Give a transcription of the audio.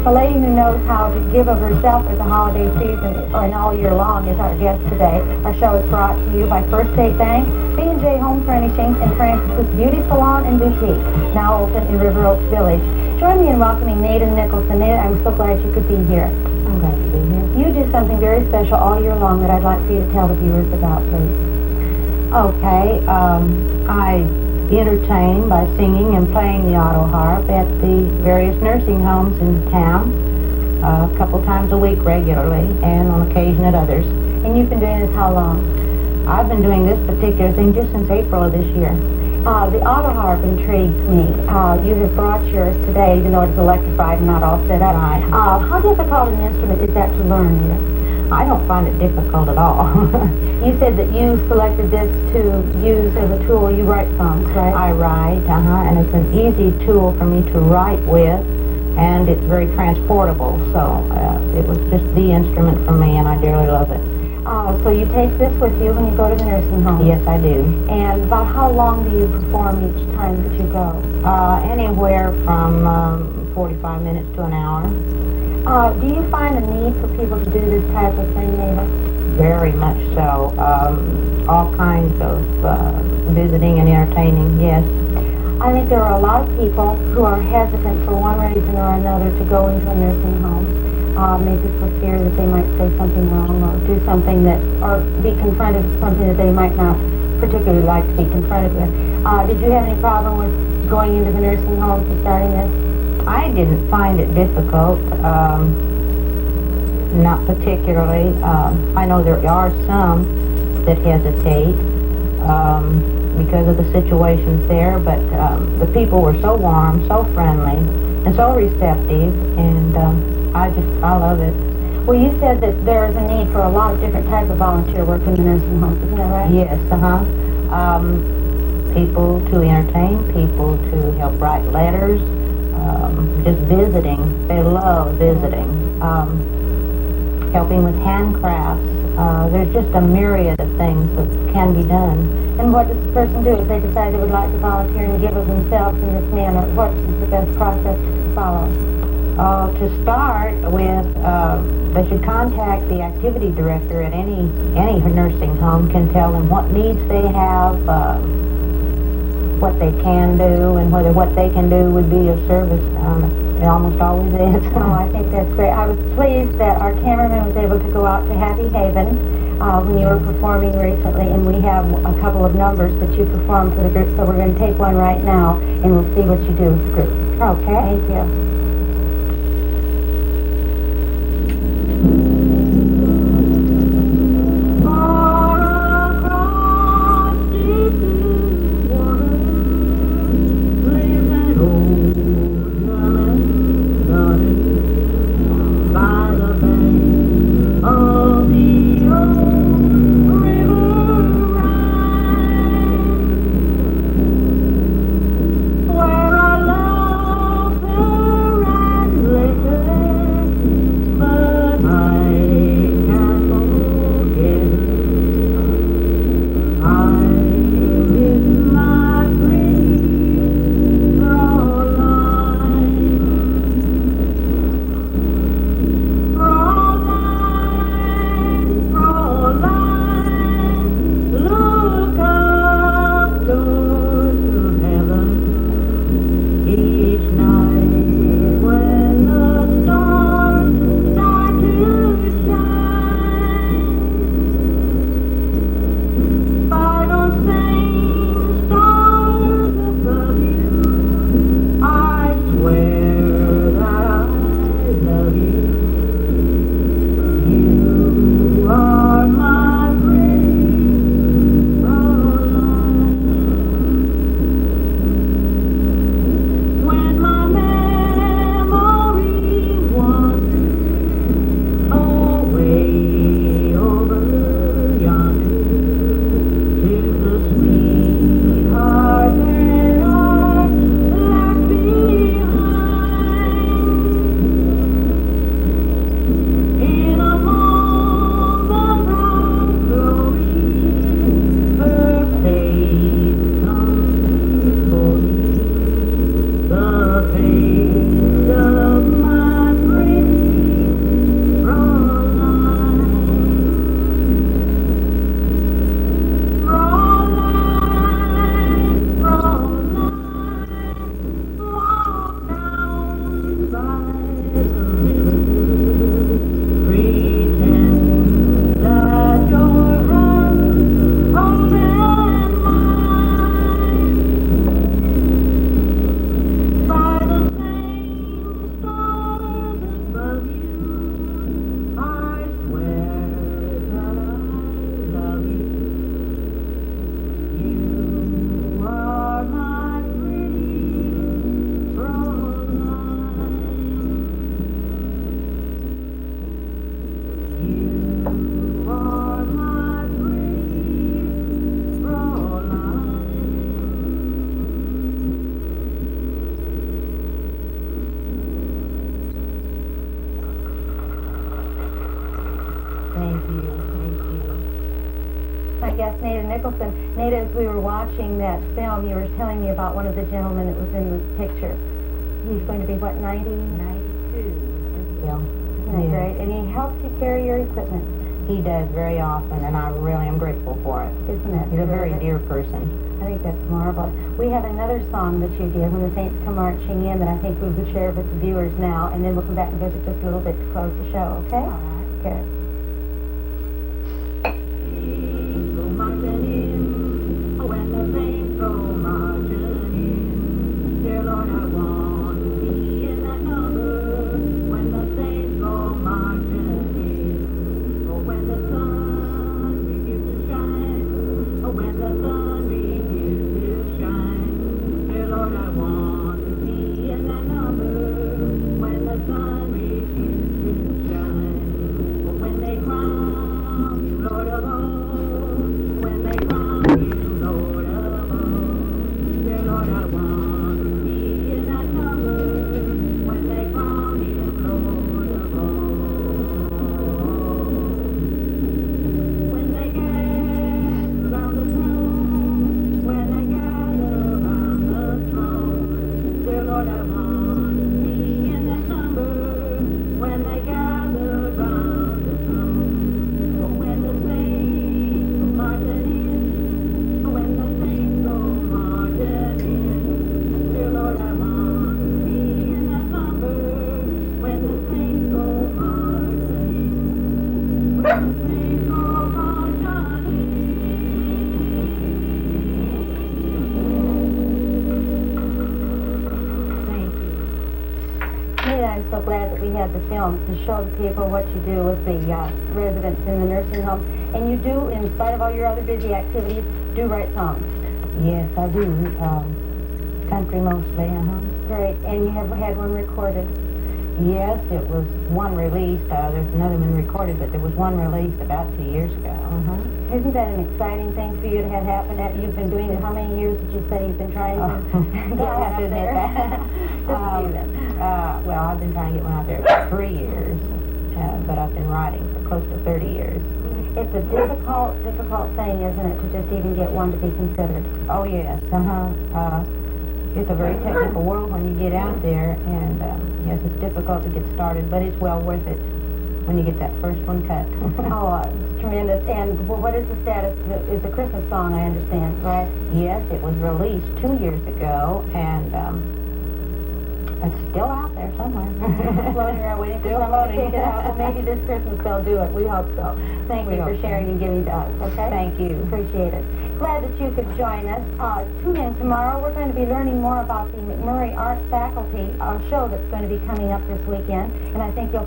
A lady who knows how to give of herself at the holiday season and all year long is our guest today. Our show is brought to you by First State Bank, B&J Home Furnishings, and Francis's Beauty Salon and Boutique, now open in River Oaks Village. Join me in welcoming Nada Nicholson. Nada, I'm so glad you could be here. I'm glad to be here. You do something very special all year long that I'd like for you to tell the viewers about, please. Okay, I entertain by singing and playing the auto harp at the various nursing homes in town a couple times a week regularly, and on occasion at others. And you've been doing this how long? I've been doing this particular thing just since April of this year. The auto harp intrigues me. You have brought yours today, even though it's electrified and not all set up. Right. How difficult an instrument is that to learn, Nita? I don't find it difficult at all. You said that you selected this to use as a tool. You write songs, right? I write, and it's an easy tool for me to write with, and it's very transportable, so it was just the instrument for me, and I dearly love it. So you take this with you when you go to the nursing home? Yes, I do. And about how long do you perform each time that you go? Anywhere from 45 minutes to an hour. Do you find a need for people to do this type of thing, Nada? Very much so. All kinds of visiting and entertaining, yes. I think there are a lot of people who are hesitant for one reason or another to go into a nursing home. Maybe for fear that they might say something wrong or do something that, or be confronted with something that they might not particularly like to be confronted with. Did you have any problem with going into the nursing homes and starting this? I didn't find it difficult, not particularly. I know there are some that hesitate because of the situations there, but the people were so warm, so friendly, and so receptive, and I love it. Well, you said that there is a need for a lot of different types of volunteer work in the nursing homes, isn't that right? Yes, people to entertain, people to help write letters, just visiting. They love visiting. Helping with handcrafts. There's just a myriad of things that can be done. And what does the person do if they decide they would like to volunteer and give of themselves in this manner? What is the best process to follow? To start with, they should contact the activity director at any nursing home, can tell them what needs they have, what they can do, and whether what they can do would be of service. It almost always is. Oh, I think that's great. I was pleased that our cameraman was able to go out to Happy Haven when you were performing recently, and we have a couple of numbers that you performed for the group, so we're going to take one right now, and we'll see what you do with the group. Okay. Thank you. Where I love her Nada Nicholson. Nada, as we were watching that film, you were telling me about one of the gentlemen that was in the picture. He's going to be, what, 90? 92. Yeah. Isn't that great? And he helps you carry your equipment. He does very often, and I really am grateful for it. Isn't that He's a very terrific? dear person. I think that's marvelous. We have another song that you did, When the Saints Come Marching In, that I think we would share with the viewers now, and then we'll come back and visit just a little bit to close the show, okay? All right. Good. Go marching in, when the saints go marching in. Dear Lord, I want to be in that number when the saints go marching in. Oh, when the sun begins to shine, oh, when the sun begins to shine. Dear Lord, I want to be in that number when the sun begins to shine. Oh, when they crown you Lord of all, when they crown you Lord of all. Dear Lord, I want to be in that number when they crown him Lord of all. When they gather round the throne, when they gather round the throne. Dear Lord, I want to be in that number when they gather round the throne. Oh, when the saints go marching in, when the saints go marching in. Dear Lord, I want to be in that number when the saints go marching in. When the saints go marching in. Thank you. Nada, I'm so glad that we had the film to show the people what you do with the residents in the nursing homes. And you do, in spite of all your other busy activities, do write songs. Yes, I do. Country mostly, Great. And you have had one recorded. Yes, it was one released. There's another one recorded, but there was one released about 2 years ago. Isn't that an exciting thing for you to have happen? You've been doing it, how many years did you say you've been trying to get I have one to out there? admit that. Just a few then. Well, I've been trying to get one out there for 3 years, but I've been writing for close to 30 years. It's a difficult thing, isn't it, to just even get one to be considered? Oh, yes. It's a very technical world when you get out there, and yes, it's difficult to get started, but it's well worth it when you get that first one cut. Oh, it's tremendous. And what is the status? It's a Christmas song, I understand, right? Yes, it was released 2 years ago, and it's still out there somewhere. Floating around waiting for Still someone to floating. pick it up. Well, maybe this Christmas they'll do it. We hope so. Thank We you for hope so. sharing and giving to us, okay? Thank you. Appreciate it. Glad that you could join us. Tune in tomorrow. We're going to be learning more about the McMurray Arts Faculty show that's going to be coming up this weekend, and I think you'll...